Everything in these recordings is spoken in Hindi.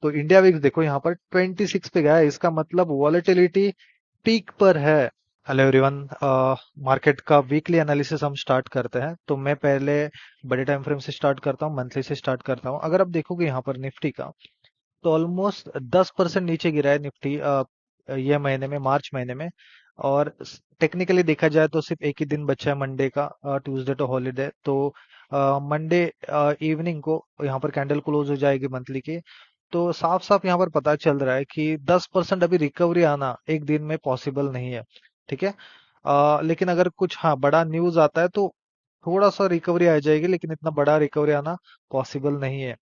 तो इंडिया विक्स देखो यहाँ पर 26 पे गया है, इसका मतलब वॉलेटिलिटी पीक पर है। हेलो एवरीवन, मार्केट का वीकली एनालिसिस हम स्टार्ट करते हैं। तो मैं पहले बड़े टाइम फ्रेम से स्टार्ट करता हूँ, मंथली से स्टार्ट करता हूँ। अगर आप देखोगे यहाँ पर निफ्टी का, तो ऑलमोस्ट 10% नीचे गिरा है निफ्टी ये महीने में, मार्च महीने में। और टेक्निकली देखा जाए तो सिर्फ एक ही दिन बचा है मंडे का, ट्यूसडे तो हॉलीडे। तो मंडे इवनिंग को यहाँ पर कैंडल क्लोज हो जाएगी मंथली की। तो साफ साफ यहाँ पर पता चल रहा है कि 10% अभी रिकवरी आना एक दिन में पॉसिबल नहीं है। ठीक है। लेकिन अगर कुछ हाँ बड़ा न्यूज आता है तो थोड़ा सा रिकवरी आ जाएगी, लेकिन इतना बड़ा रिकवरी आना पॉसिबल नहीं है।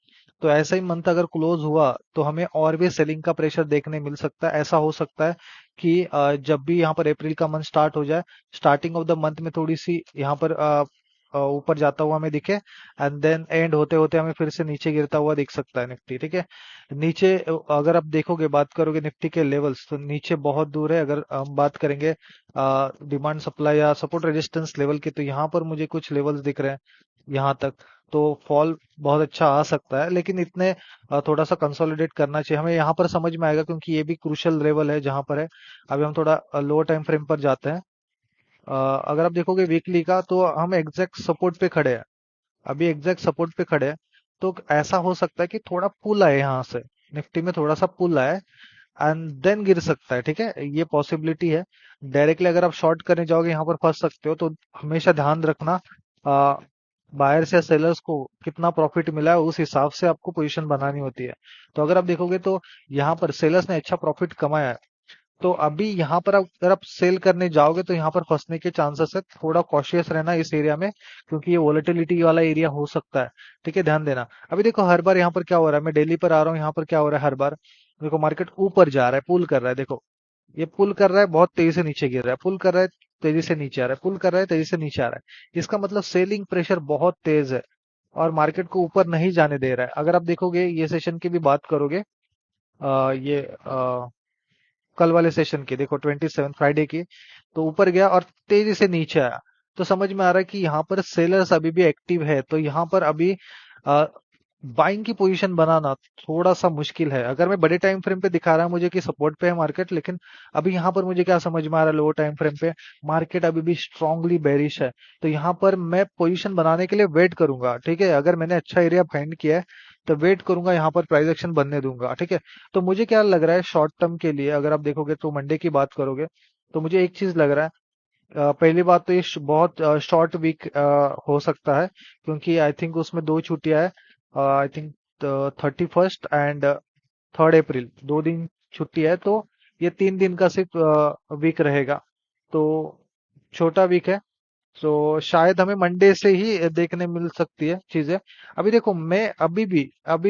तो ऐसा ही मंथ अगर क्लोज हुआ तो हमें और भी सेलिंग का प्रेशर देखने मिल सकता है। ऐसा हो सकता है कि जब भी यहाँ पर अप्रैल का मंथ स्टार्ट हो जाए, स्टार्टिंग ऑफ द मंथ में थोड़ी सी यहाँ पर ऊपर जाता हुआ हमें दिखे, एंड देन एंड होते होते हमें फिर से नीचे गिरता हुआ दिख सकता है निफ्टी। ठीक है। नीचे अगर आप देखोगे, बात करोगे निफ्टी के लेवल्स, तो नीचे बहुत दूर है। अगर हम बात करेंगे डिमांड सप्लाई या सपोर्ट रेजिस्टेंस लेवल की, तो यहाँ पर मुझे कुछ लेवल्स दिख रहे हैं यहाँ तक। तो फॉल बहुत अच्छा आ सकता है, लेकिन इतने थोड़ा सा कंसोलिडेट करना चाहिए हमें, यहाँ पर समझ में आएगा, क्योंकि ये भी क्रूशियल लेवल है जहां पर है। अभी हम थोड़ा लोअर टाइम फ्रेम पर जाते हैं। अगर आप देखोगे वीकली का, तो हम एग्जैक्ट सपोर्ट पे खड़े हैं। अभी एग्जैक्ट सपोर्ट पे खड़े हैं। तो ऐसा हो सकता है कि थोड़ा पुल आए यहाँ से, निफ्टी में थोड़ा सा पुल आए, एंड देन गिर सकता है। ठीक है, ये पॉसिबिलिटी है। डायरेक्टली अगर आप शॉर्ट करने जाओगे यहाँ पर फंस सकते हो। तो हमेशा ध्यान रखना, बायर्स या सेलर्स को कितना प्रॉफिट मिला है, उस हिसाब से आपको पोजीशन बनानी होती है। तो अगर आप देखोगे तो यहाँ पर सेलर्स ने अच्छा प्रॉफिट कमाया है। तो अभी यहाँ पर अगर आप सेल करने जाओगे तो यहाँ पर फंसने के चांसेस है। थोड़ा कॉशियस रहना इस एरिया में, क्योंकि ये वोलेटिलिटी वाला एरिया हो सकता है। ठीक है, ध्यान देना। अभी देखो हर बार यहाँ पर क्या हो रहा है, मैं डेली पर आ रहा हूँ, यहाँ पर क्या हो रहा है हर बार, देखो मार्केट ऊपर जा रहा है, पुल कर रहा है। देखो ये पुल कर रहा है, बहुत तेजी से नीचे गिर रहा है, पुल कर रहा है, तेजी से नीचे आ रहा है, पुल कर रहा है, तेजी से नीचे आ रहा है। इसका मतलब सेलिंग प्रेशर बहुत तेज है और मार्केट को ऊपर नहीं जाने दे रहा है। अगर आप देखोगे ये सेशन की भी बात करोगे, ये कल वाले सेशन की देखो, 27 फ्राइडे की, तो ऊपर गया और तेजी से नीचे आया। तो समझ में आ रहा है कि यहाँ पर सेलर्स अभी भी एक्टिव है। तो यहाँ पर अभी बाइंग की पोजीशन बनाना थोड़ा सा मुश्किल है। अगर मैं बड़े टाइम फ्रेम पे दिखा रहा है मुझे कि सपोर्ट पे है मार्केट, लेकिन अभी यहाँ पर मुझे क्या समझ में आ रहा है, लोअर टाइम फ्रेम पे मार्केट अभी भी स्ट्रांगली बेरिश है। तो यहाँ पर मैं पोजीशन बनाने के लिए वेट करूंगा। ठीक है, अगर मैंने अच्छा एरिया फाइंड किया है तो वेट करूंगा, यहाँ पर प्राइस एक्शन बनने दूंगा। ठीक है। तो मुझे क्या लग रहा है शॉर्ट टर्म के लिए, अगर आप देखोगे तो मंडे की बात करोगे, तो मुझे एक चीज लग रहा है। पहली बात तो ये बहुत शॉर्ट वीक हो सकता है, क्योंकि आई थिंक उसमें दो छुट्टियां है। आई थिंक 31 एंड 3 अप्रैल, 2 दिन छुट्टी है। तो ये 3 दिन का सिर्फ वीक रहेगा। तो छोटा वीक है। तो शायद हमें मंडे से ही देखने मिल सकती है चीजें। अभी देखो मैं अभी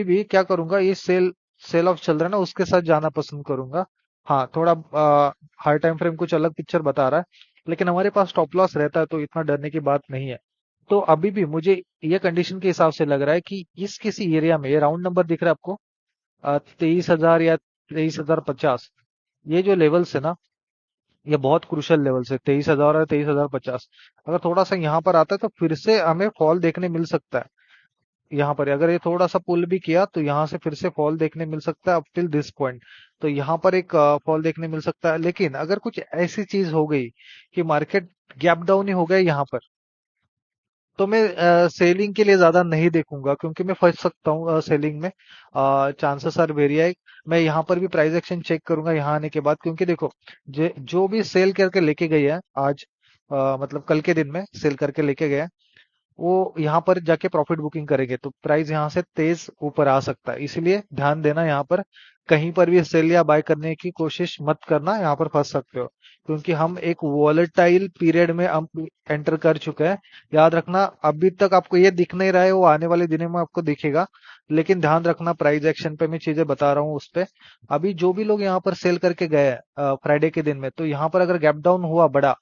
भी क्या करूंगा, ये सेल सेल ऑफ चल रहा है ना, उसके साथ जाना पसंद करूंगा। हाँ, थोड़ा हाई टाइम फ्रेम कुछ अलग पिक्चर बता रहा है, लेकिन हमारे पास स्टॉप लॉस रहता है, तो इतना डरने की बात नहीं है। तो अभी भी मुझे ये कंडीशन के हिसाब से लग रहा है कि इस किसी एरिया में, ये राउंड नंबर दिख रहा है आपको, 23,000 या 23,050, ये जो लेवल्स है ना, ये बहुत क्रूशियल लेवल्स है, 23,000 और 23,050। अगर थोड़ा सा यहाँ पर आता है तो फिर से हमें फॉल देखने मिल सकता है। यहाँ पर अगर ये थोड़ा सा पुल भी किया तो यहाँ से फिर से फॉल देखने मिल सकता है अप टिल दिस पॉइंट। तो यहाँ पर एक फॉल देखने मिल सकता है। लेकिन अगर कुछ ऐसी चीज हो गई कि मार्केट गैप डाउन ही हो गया यहाँ पर, तो मैं सेलिंग के लिए ज्यादा नहीं देखूंगा, क्योंकि मैं फंस सकता हूँ सेलिंग में। Chances are very high. मैं यहाँ पर भी प्राइस एक्शन चेक करूंगा यहाँ आने के बाद, क्योंकि देखो जो भी सेल करके लेके गए हैं आज, मतलब कल के दिन में सेल करके लेके गए हैं, वो यहाँ पर जाके प्रॉफिट बुकिंग करेंगे, तो प्राइस यहाँ से तेज ऊपर आ सकता है। इसीलिए ध्यान देना, यहाँ पर कहीं पर भी सेल या बाय करने की कोशिश मत करना, यहाँ पर फंस सकते हो। क्योंकि हम एक वॉलेटाइल पीरियड में हम एंटर कर चुके हैं। याद रखना, अभी तक आपको ये दिख नहीं रहा है, वो आने वाले दिनों में आपको दिखेगा। लेकिन ध्यान रखना, प्राइस एक्शन पे मैं चीजें बता रहा हूँ उस पे। अभी जो भी लोग यहाँ पर सेल करके गए हैं फ्राइडे के दिन में, तो यहाँ पर अगर गैप डाउन हुआ बड़ा,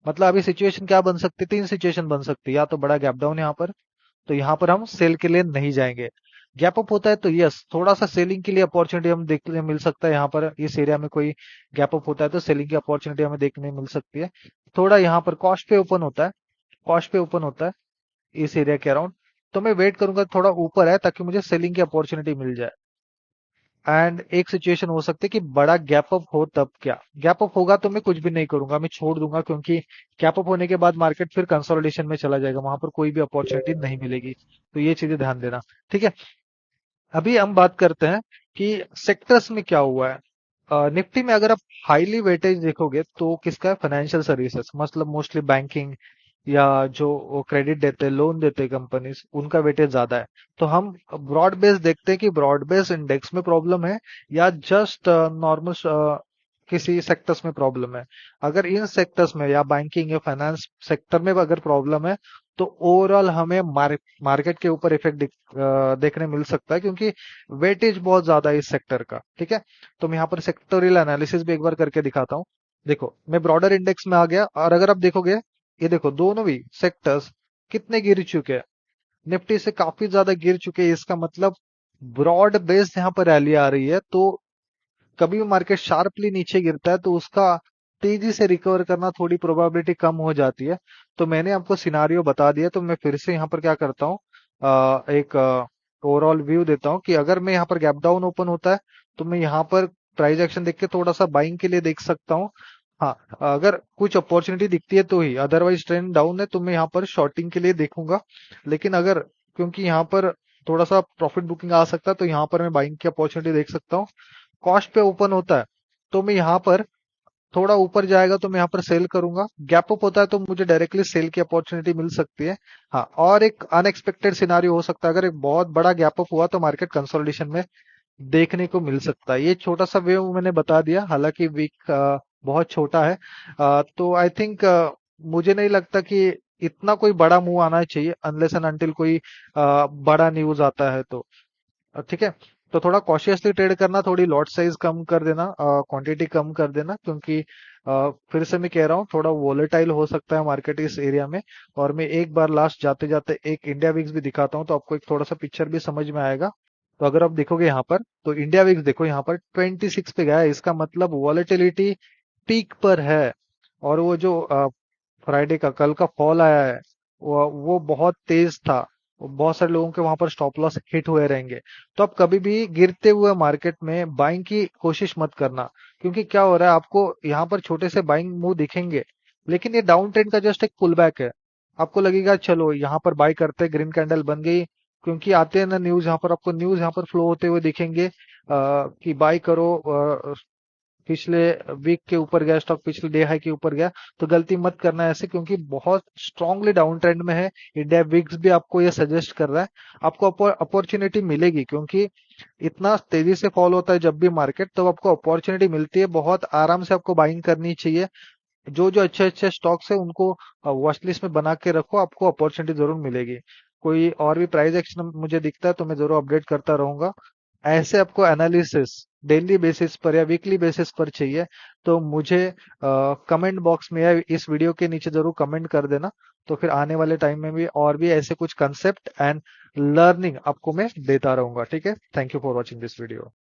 मतलब अभी सिचुएशन क्या बन सकती है, तीन सिचुएशन बन सकती है। या तो बड़ा गैप डाउन यहाँ पर, तो यहाँ पर हम सेल के लिए नहीं जाएंगे। गैप अप होता है तो यस, थोड़ा सा सेलिंग के लिए अपॉर्चुनिटी हम देखने मिल सकता है। यहाँ पर इस एरिया में कोई गैप अप होता है तो सेलिंग की अपॉर्चुनिटी हमें देखने मिल सकती है। थोड़ा यहाँ पर कॉस्ट पे ओपन होता है, कॉस्ट पे ओपन होता है इस एरिया के अराउंड। तो मैं वेट करूंगा थोड़ा ऊपर है, ताकि मुझे सेलिंग की अपॉर्चुनिटी मिल जाए। एंड एक सिचुएशन हो सकती है कि बड़ा गैप अप हो, तब क्या गैप अप होगा तो मैं कुछ भी नहीं करूंगा, मैं छोड़ दूंगा, क्योंकि गैप अप होने के बाद मार्केट फिर कंसोलिडेशन में चला जाएगा, वहां पर कोई भी अपॉर्चुनिटी नहीं मिलेगी। तो ये चीजें ध्यान देना। ठीक है। अभी हम बात करते हैं कि सेक्टर्स में क्या हुआ है। निफ्टी में अगर आप हाईली वेटेज देखोगे तो किसका है, फाइनेंशियल सर्विसेज, मतलब मोस्टली बैंकिंग या जो क्रेडिट देते हैं, लोन देते हैं कंपनीज, उनका वेटेज ज्यादा है। तो हम ब्रॉड बेस देखते हैं कि ब्रॉड बेस इंडेक्स में प्रॉब्लम है या जस्ट नॉर्मल किसी सेक्टर्स में प्रॉब्लम है। अगर इन सेक्टर्स में या बैंकिंग या फाइनेंस सेक्टर में अगर प्रॉब्लम है तो ओवरऑल हमें मार्केट के ऊपर इफेक्ट देखने मिल सकता है, क्योंकि वेटेज बहुत ज्यादा है इस सेक्टर का। ठीक है। तो मैं यहाँ पर सेक्टोरियल एनालिसिस भी एक बार करके दिखाता हूँ। देखो मैं ब्रॉडर इंडेक्स में आ गया, और अगर आप देखोगे, ये देखो दोनों भी सेक्टर्स कितने गिर चुके हैं, निफ्टी से काफी ज्यादा गिर चुके हैं। इसका मतलब ब्रॉड बेस्ड यहाँ पर रैली आ रही है। तो कभी भी मार्केट शार्पली नीचे गिरता है तो उसका तेजी से रिकवर करना थोड़ी प्रोबेबिलिटी कम हो जाती है। तो मैंने आपको सिनारियो बता दिया, तो मैं फिर से यहाँ पर क्या करता हूँ, एक ओवरऑल व्यू देता हूँ कि अगर मैं यहाँ पर गैप डाउन ओपन होता है तो मैं यहाँ पर प्राइस एक्शन देख के थोड़ा सा बाइंग के लिए देख सकता हूँ। हाँ, अगर कुछ अपॉर्चुनिटी दिखती है तो ही, अदरवाइज ट्रेंड डाउन है तो मैं यहाँ पर शॉर्टिंग के लिए देखूंगा। लेकिन अगर, क्योंकि यहाँ पर थोड़ा सा प्रॉफिट बुकिंग आ सकता है तो यहाँ पर मैं बाइंग की अपॉर्चुनिटी देख सकता हूँ। कॉस्ट पे ओपन होता है तो मैं यहाँ पर, थोड़ा ऊपर जाएगा तो मैं यहाँ पर सेल करूंगा, गैप अप होता है तो मुझे डायरेक्टली सेल की अपॉर्चुनिटी मिल सकती है। हाँ, और एक अनएक्सपेक्टेड सिनारियो हो सकता है, अगर एक बहुत बड़ा गैप अप हुआ तो मार्केट कंसोलिडेशन में देखने को मिल सकता है। ये छोटा सा व्यू मैंने बता दिया, हालांकि वीक बहुत छोटा है। तो आई थिंक मुझे नहीं लगता कि इतना कोई बड़ा मूव आना चाहिए, अनलेस एंड अनटिल कोई बड़ा न्यूज आता है तो। ठीक है। तो थोड़ा कॉशियसली ट्रेड करना, थोड़ी लॉट साइज कम कर देना, क्वांटिटी कम कर देना, क्योंकि फिर से मैं कह रहा हूँ थोड़ा वोलेटाइल हो सकता है मार्केट इस एरिया में। और मैं एक बार लास्ट जाते जाते एक इंडिया विक्स भी दिखाता हूँ तो आपको एक थोड़ा सा पिक्चर भी समझ में आएगा। तो अगर आप देखोगे यहाँ पर, तो इंडिया विक्स देखो यहाँ पर 26 पे गया है, इसका मतलब वॉलेटिलिटी पीक पर है। और वो जो फ्राइडे का कल का फॉल आया है, वो बहुत तेज था। बहुत सारे लोगों के वहां पर स्टॉप लॉस हिट हुए रहेंगे। तो आप कभी भी गिरते हुए मार्केट में बाइंग की कोशिश मत करना, क्योंकि क्या हो रहा है, आपको यहाँ पर छोटे से बाइंग मूव दिखेंगे, लेकिन ये डाउन ट्रेंड का जस्ट एक पुल बैक है। आपको लगेगा चलो यहाँ पर बाई करते, ग्रीन कैंडल बन गई, क्योंकि आते हैं ना न्यूज, यहाँ पर आपको न्यूज यहाँ पर फ्लो होते हुए दिखेंगे कि बाई करो। पिछले वीक के ऊपर गया स्टॉक, पिछले डे हाई के ऊपर गया, तो गलती मत करना ऐसे, क्योंकि बहुत स्ट्रांगली डाउन ट्रेंड में है। इंडिया विक्स भी आपको ये सजेस्ट कर रहा है, आपको अपॉर्चुनिटी मिलेगी, क्योंकि इतना तेजी से फॉल होता है जब भी मार्केट, तब आपको अपॉर्चुनिटी मिलती है। बहुत आराम से आपको बाइंग करनी चाहिए। जो जो अच्छे अच्छे स्टॉक्स है उनको वॉच लिस्ट में बना के रखो, आपको अपॉर्चुनिटी जरूर मिलेगी। कोई और भी प्राइस एक्शन मुझे दिखता है तो मैं जरूर अपडेट करता रहूंगा। ऐसे आपको एनालिसिस डेली बेसिस पर या वीकली बेसिस पर चाहिए तो मुझे कमेंट बॉक्स में या इस वीडियो के नीचे जरूर कमेंट कर देना। तो फिर आने वाले टाइम में भी और भी ऐसे कुछ कंसेप्ट एंड लर्निंग आपको मैं देता रहूंगा। ठीक है। Thank you for watching this video.